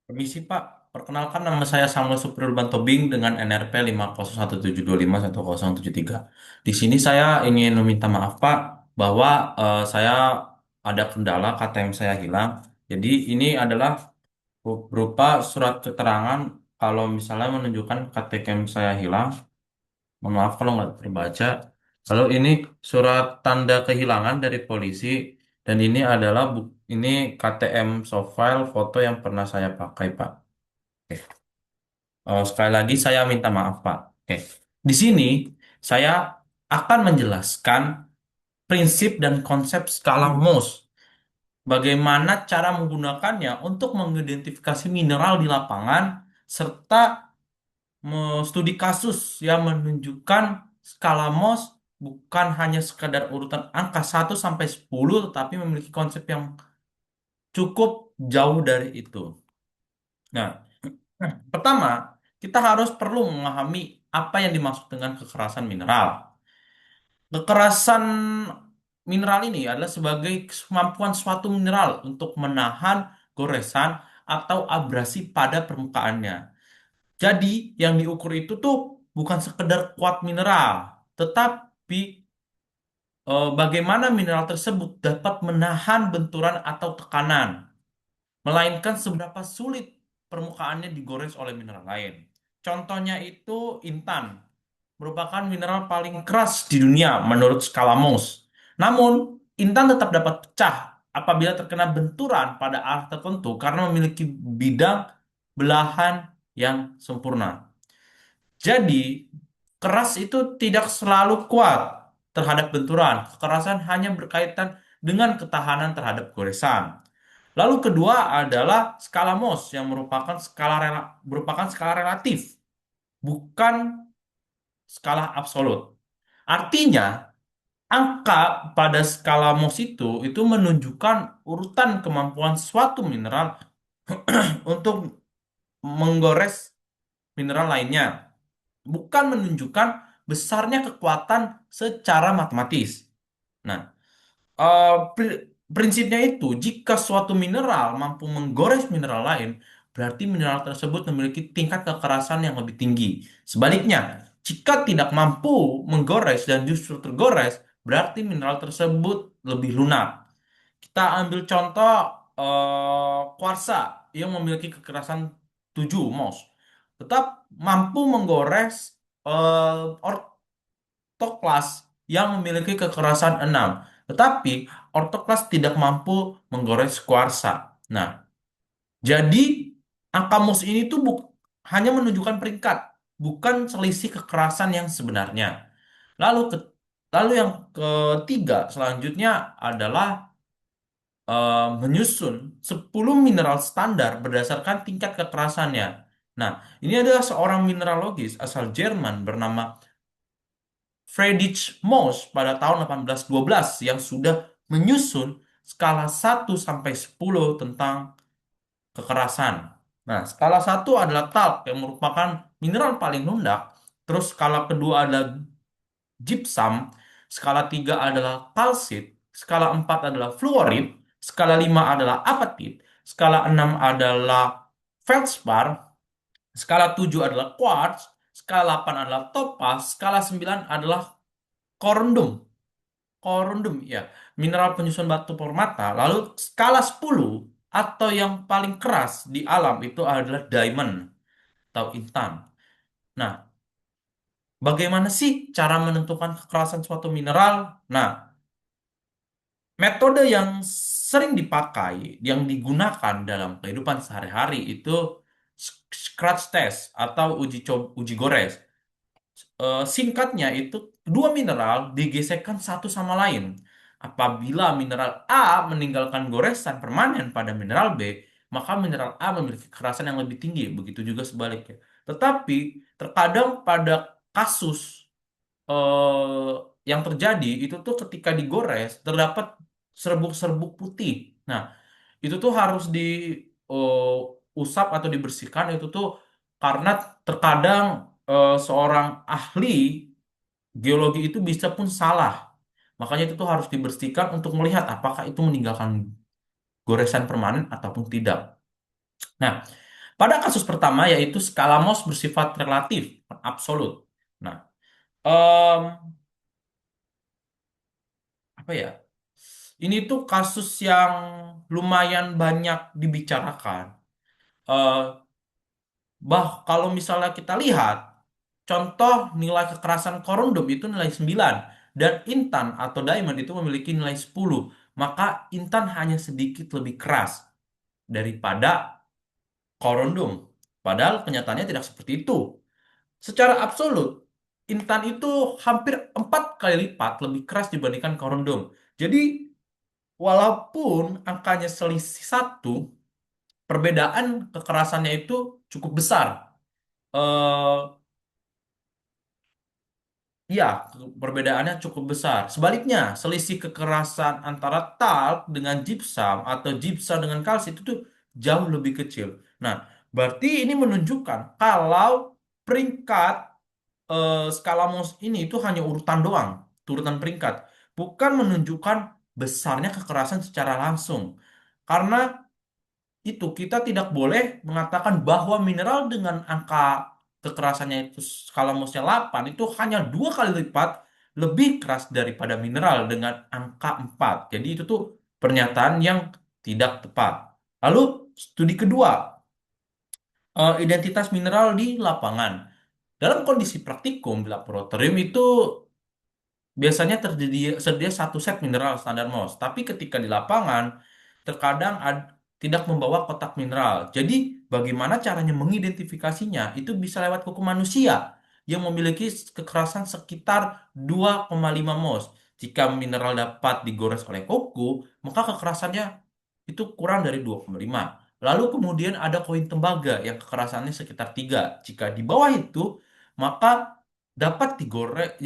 Permisi Pak, perkenalkan nama saya Samuel Supriurban Tobing dengan NRP 50172510773. Di sini saya ingin meminta maaf Pak bahwa saya ada kendala KTM saya hilang. Jadi ini adalah berupa surat keterangan kalau misalnya menunjukkan KTM saya hilang. Mohon maaf kalau nggak terbaca. Kalau ini surat tanda kehilangan dari polisi dan ini adalah ini KTM soft file foto yang pernah saya pakai Pak. Sekali lagi saya minta maaf, Pak. Oke. Di sini saya akan menjelaskan prinsip dan konsep skala Mohs. Bagaimana cara menggunakannya untuk mengidentifikasi mineral di lapangan serta studi kasus yang menunjukkan skala Mohs bukan hanya sekadar urutan angka 1 sampai 10, tetapi memiliki konsep yang cukup jauh dari itu. Nah, pertama, kita harus perlu memahami apa yang dimaksud dengan kekerasan mineral. Kekerasan mineral ini adalah sebagai kemampuan suatu mineral untuk menahan goresan atau abrasi pada permukaannya. Jadi, yang diukur itu tuh bukan sekedar kuat mineral, tetapi bagaimana mineral tersebut dapat menahan benturan atau tekanan, melainkan seberapa sulit permukaannya digores oleh mineral lain. Contohnya itu intan, merupakan mineral paling keras di dunia menurut skala Mohs. Namun, intan tetap dapat pecah apabila terkena benturan pada arah tertentu karena memiliki bidang belahan yang sempurna. Jadi, keras itu tidak selalu kuat terhadap benturan. Kekerasan hanya berkaitan dengan ketahanan terhadap goresan. Lalu kedua adalah skala Mohs yang merupakan skala relatif, bukan skala absolut. Artinya, angka pada skala Mohs itu menunjukkan urutan kemampuan suatu mineral untuk menggores mineral lainnya, bukan menunjukkan besarnya kekuatan secara matematis. Nah, prinsipnya itu, jika suatu mineral mampu menggores mineral lain, berarti mineral tersebut memiliki tingkat kekerasan yang lebih tinggi. Sebaliknya, jika tidak mampu menggores dan justru tergores, berarti mineral tersebut lebih lunak. Kita ambil contoh kuarsa yang memiliki kekerasan 7 mos, tetap mampu menggores ortoklas yang memiliki kekerasan 6. Tetapi ortoklas tidak mampu menggores kuarsa. Nah, jadi angka mus ini tuh hanya menunjukkan peringkat, bukan selisih kekerasan yang sebenarnya. Lalu lalu yang ketiga selanjutnya adalah menyusun 10 mineral standar berdasarkan tingkat kekerasannya. Nah, ini adalah seorang mineralogis asal Jerman bernama Friedrich Mohs pada tahun 1812 yang sudah menyusun skala 1 sampai 10 tentang kekerasan. Nah, skala 1 adalah talk yang merupakan mineral paling lunak. Terus skala kedua adalah gypsum, skala 3 adalah kalsit, skala 4 adalah fluorid, skala 5 adalah apatit, skala 6 adalah feldspar, skala 7 adalah quartz, skala 8 adalah topaz, skala 9 adalah korundum. Korundum, ya. Mineral penyusun batu permata. Lalu skala 10 atau yang paling keras di alam itu adalah diamond atau intan. Nah, bagaimana sih cara menentukan kekerasan suatu mineral? Nah, metode yang sering dipakai, yang digunakan dalam kehidupan sehari-hari itu scratch test atau uji gores. Singkatnya itu dua mineral digesekkan satu sama lain. Apabila mineral A meninggalkan goresan permanen pada mineral B, maka mineral A memiliki kekerasan yang lebih tinggi. Begitu juga sebaliknya. Tetapi terkadang pada kasus eh, yang terjadi itu tuh ketika digores terdapat serbuk-serbuk putih. Nah, itu tuh harus diusap atau dibersihkan itu tuh karena terkadang seorang ahli geologi itu bisa pun salah. Makanya itu tuh harus dibersihkan untuk melihat apakah itu meninggalkan goresan permanen ataupun tidak. Nah, Pada kasus pertama yaitu skala Mohs bersifat relatif, absolut. Nah, em, apa ya? Ini tuh kasus yang lumayan banyak dibicarakan. Eh, kalau misalnya kita lihat, contoh nilai kekerasan korundum itu nilai 9 dan intan atau diamond itu memiliki nilai 10. Maka intan hanya sedikit lebih keras daripada korundum. Padahal kenyataannya tidak seperti itu. Secara absolut, intan itu hampir 4 kali lipat lebih keras dibandingkan korundum. Jadi, walaupun angkanya selisih satu, perbedaan kekerasannya itu cukup besar. Eh, Ya, perbedaannya cukup besar. Sebaliknya, selisih kekerasan antara talk dengan gypsum atau gypsum dengan kalsit itu tuh jauh lebih kecil. Nah, berarti ini menunjukkan kalau peringkat skala Mohs ini itu hanya urutan doang, urutan peringkat, bukan menunjukkan besarnya kekerasan secara langsung. Karena itu kita tidak boleh mengatakan bahwa mineral dengan angka kekerasannya itu skala Mohsnya 8 itu hanya 2 kali lipat lebih keras daripada mineral dengan angka 4. Jadi itu tuh pernyataan yang tidak tepat. Lalu studi kedua, identitas mineral di lapangan. Dalam kondisi praktikum di laboratorium itu biasanya tersedia satu set mineral standar MOS, tapi ketika di lapangan terkadang tidak membawa kotak mineral. Jadi, bagaimana caranya mengidentifikasinya? Itu bisa lewat kuku manusia yang memiliki kekerasan sekitar 2,5 mos. Jika mineral dapat digores oleh kuku, maka kekerasannya itu kurang dari 2,5. Lalu kemudian ada koin tembaga yang kekerasannya sekitar 3. Jika di bawah itu, maka dapat digoreng.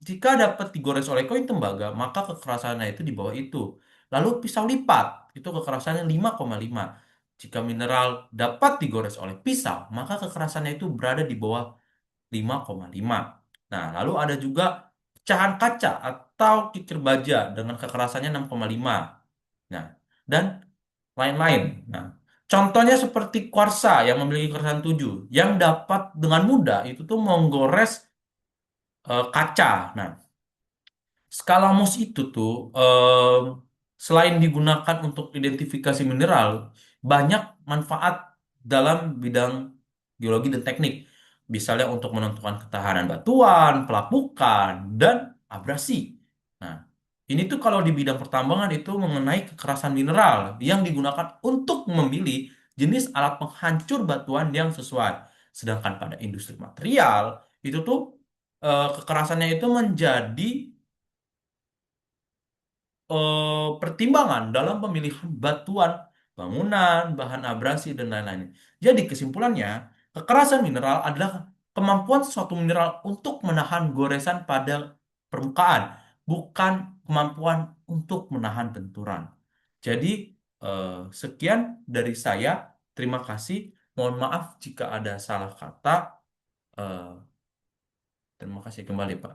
Jika dapat digores oleh koin tembaga, maka kekerasannya itu di bawah itu. Lalu pisau lipat, itu kekerasannya 5,5. Jika mineral dapat digores oleh pisau, maka kekerasannya itu berada di bawah 5,5. Nah, lalu ada juga pecahan kaca atau kikir baja dengan kekerasannya 6,5. Nah, dan lain-lain. Nah, contohnya seperti kuarsa yang memiliki kekerasan 7, yang dapat dengan mudah itu tuh menggores kaca. Nah, skala MOS itu tuh selain digunakan untuk identifikasi mineral, banyak manfaat dalam bidang geologi dan teknik. Misalnya untuk menentukan ketahanan batuan, pelapukan, dan abrasi. Nah, ini tuh kalau di bidang pertambangan itu mengenai kekerasan mineral yang digunakan untuk memilih jenis alat penghancur batuan yang sesuai. Sedangkan pada industri material, itu tuh kekerasannya itu menjadi pertimbangan dalam pemilihan batuan, bangunan, bahan abrasi, dan lain-lain. Jadi kesimpulannya, kekerasan mineral adalah kemampuan suatu mineral untuk menahan goresan pada permukaan, bukan kemampuan untuk menahan benturan. Jadi eh, sekian dari saya. Terima kasih. Mohon maaf jika ada salah kata. Eh, Terima kasih kembali, Pak.